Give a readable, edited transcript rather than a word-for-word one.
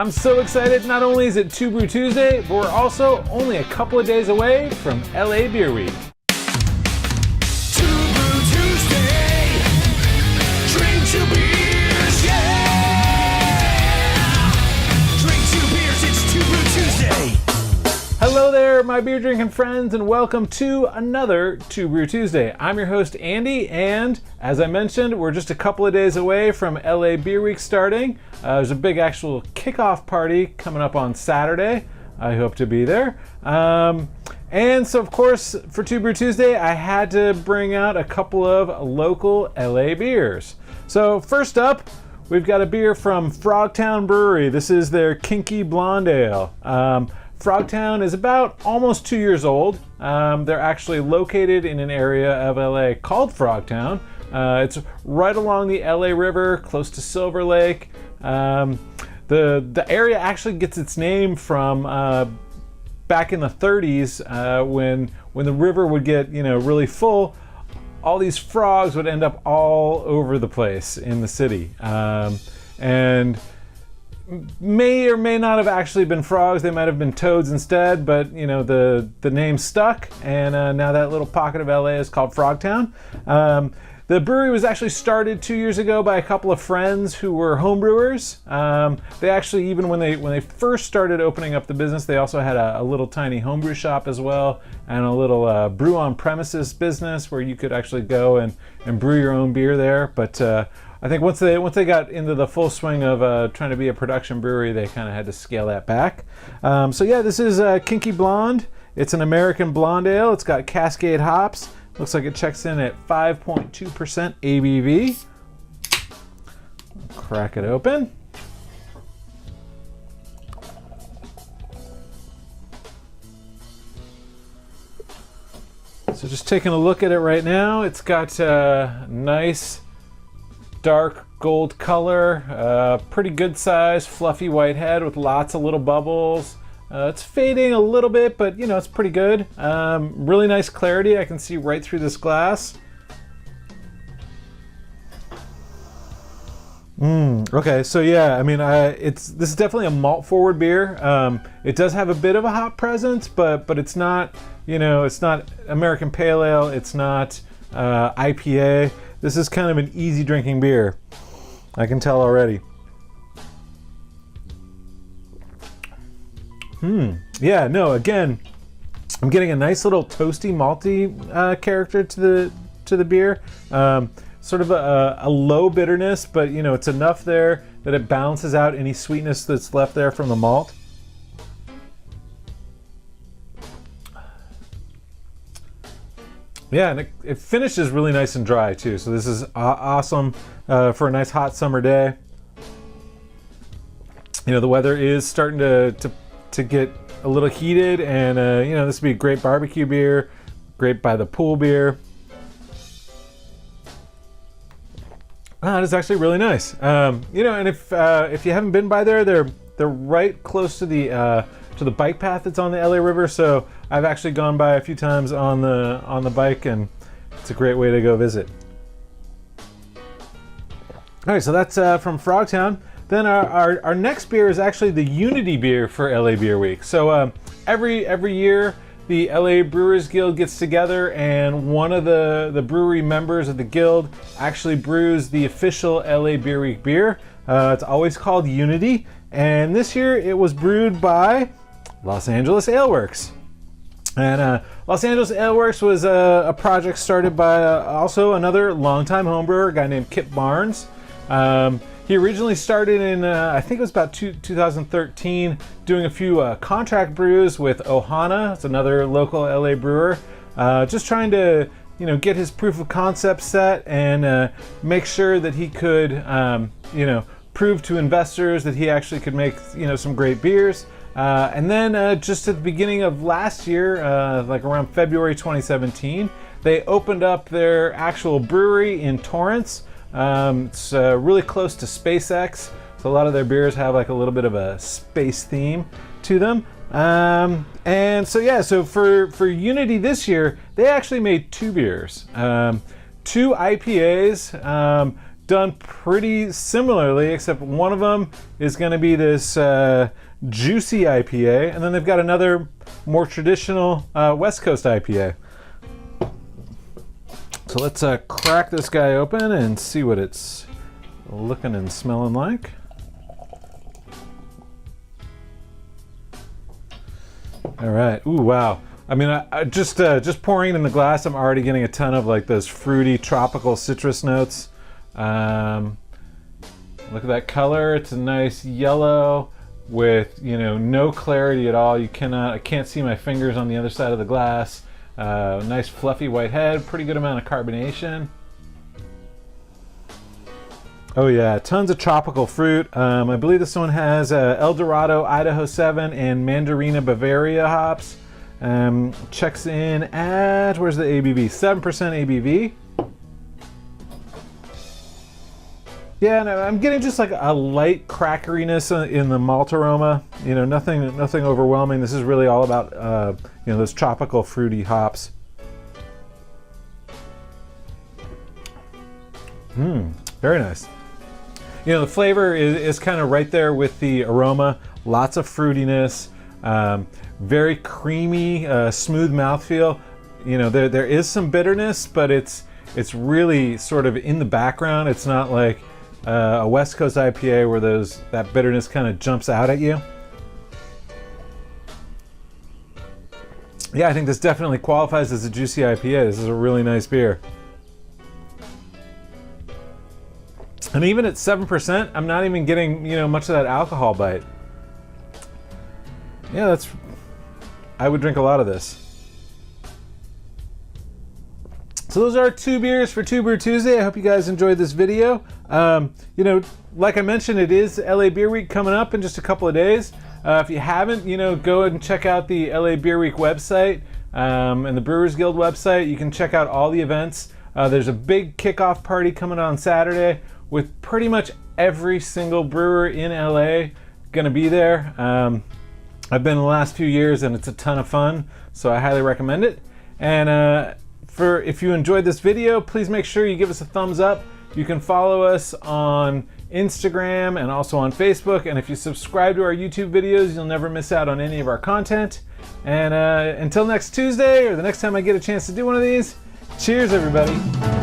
I'm so excited. Not only is it Two Brew Tuesday, but we're also only a couple of days away from LA Beer Week. Two Brew Tuesday. Drink two beers, yeah. Drink two beers, it's Two Brew Tuesday. Hello there, my beer drinking friends, and welcome to another Two Brew Tuesday. I'm your host, Andy, and as I mentioned, we're just a couple of days away from LA Beer Week starting. There's a big actual kickoff party coming up on Saturday. I hope to be there. And so, of course, for Two Brew Tuesday, I had to bring out a couple of local LA beers. So first up, we've got a beer from Frogtown Brewery. This is their Kinky Blonde Ale. Frogtown is about almost 2 years old. They're actually located in an area of LA called Frogtown. It's right along the LA River, close to Silver Lake. The area actually gets its name from back in the 30s when the river would get really full. All these frogs would end up all over the place in the city, and may or may not have actually been frogs. They might have been toads instead, but the name stuck, and now that little pocket of LA is called Frogtown. The brewery was actually started 2 years ago by a couple of friends who were homebrewers. They actually, even when they first started opening up the business, they also had a little tiny homebrew shop as well, and a little brew on premises business where you could actually go and brew your own beer there. But I think once they got into the full swing of trying to be a production brewery, they kind of had to scale that back. So yeah, this is Kinky Blonde. It's an American blonde ale. It's got Cascade hops. Looks like it checks in at 5.2% ABV. Crack it open. So just taking a look at it right now, it's got a nice dark gold color, pretty good size, fluffy white head with lots of little bubbles. It's fading a little bit, but it's pretty good. Really nice clarity. I can see right through this glass. Okay, so yeah, I mean, this is definitely a malt forward beer. It does have a bit of a hop presence, but it's not, it's not American Pale Ale. It's not IPA. This is kind of an easy drinking beer. I can tell already. Yeah, no, again, I'm getting a nice little toasty, malty character to the beer. Sort of a low bitterness, but it's enough there that it balances out any sweetness that's left there from the malt. Yeah, and it finishes really nice and dry too. So this is awesome for a nice hot summer day. The weather is starting to get a little heated, and this would be a great barbecue beer, great by the pool beer. It is actually really nice. And if you haven't been by there, they're right close to the bike path that's on the LA River. So I've actually gone by a few times on the bike, and it's a great way to go visit. All right, so that's from Frogtown. Then our next beer is actually the Unity beer for LA Beer Week. So every year the LA Brewers Guild gets together, and one of the brewery members of the guild actually brews the official LA Beer Week beer. It's always called Unity, and this year it was brewed by Los Angeles Ale Works. And Los Angeles Ale Works was a project started by also another longtime homebrewer, a guy named Kip Barnes. He originally started in, I think it was about 2013, doing a few contract brews with Ohana. It's another local LA brewer. Just trying to, get his proof of concept set and make sure that he could, prove to investors that he actually could make, some great beers. And then just at the beginning of last year, like around February 2017, they opened up their actual brewery in Torrance. It's really close to SpaceX, so a lot of their beers have like a little bit of a space theme to them. And so yeah, so for Unity this year, they actually made two beers, two IPAs, done pretty similarly, except one of them is going to be this juicy IPA, and then they've got another more traditional West Coast IPA. So let's crack this guy open and see what it's looking and smelling like. All right. Ooh, wow. I mean, I just pouring it in the glass, I'm already getting a ton of like those fruity, tropical citrus notes. Look at that color. It's a nice yellow with, no clarity at all. I can't see my fingers on the other side of the glass. Nice fluffy white head, pretty good amount of carbonation. Oh yeah, tons of tropical fruit. I believe this one has El Dorado, Idaho 7, and Mandarina Bavaria hops. Checks in at, where's the ABV? 7% ABV. Yeah, and I'm getting just like a light crackeriness in the malt aroma. Nothing overwhelming. This is really all about those tropical fruity hops. Very nice. The flavor is kind of right there with the aroma. Lots of fruitiness, very creamy, smooth mouthfeel. There is some bitterness, but it's really sort of in the background. It's not like a West Coast IPA where that bitterness kind of jumps out at you. Yeah, I think this definitely qualifies as a juicy IPA. This is a really nice beer. And even at 7%, I'm not even getting, much of that alcohol bite. Yeah, I would drink a lot of this. So those are 2 beers for 2 Brew Tuesday. I hope you guys enjoyed this video. Like I mentioned, it is LA Beer Week coming up in just a couple of days. If you haven't, go ahead and check out the LA Beer Week website and the Brewers Guild website. You can check out all the events. There's a big kickoff party coming on Saturday with pretty much every single brewer in LA gonna be there. I've been the last few years and it's a ton of fun, so I highly recommend it. And if you enjoyed this video, please make sure you give us a thumbs up. You can follow us on Instagram and also on Facebook. And if you subscribe to our YouTube videos, you'll never miss out on any of our content. And until next Tuesday or the next time I get a chance to do one of these, cheers everybody.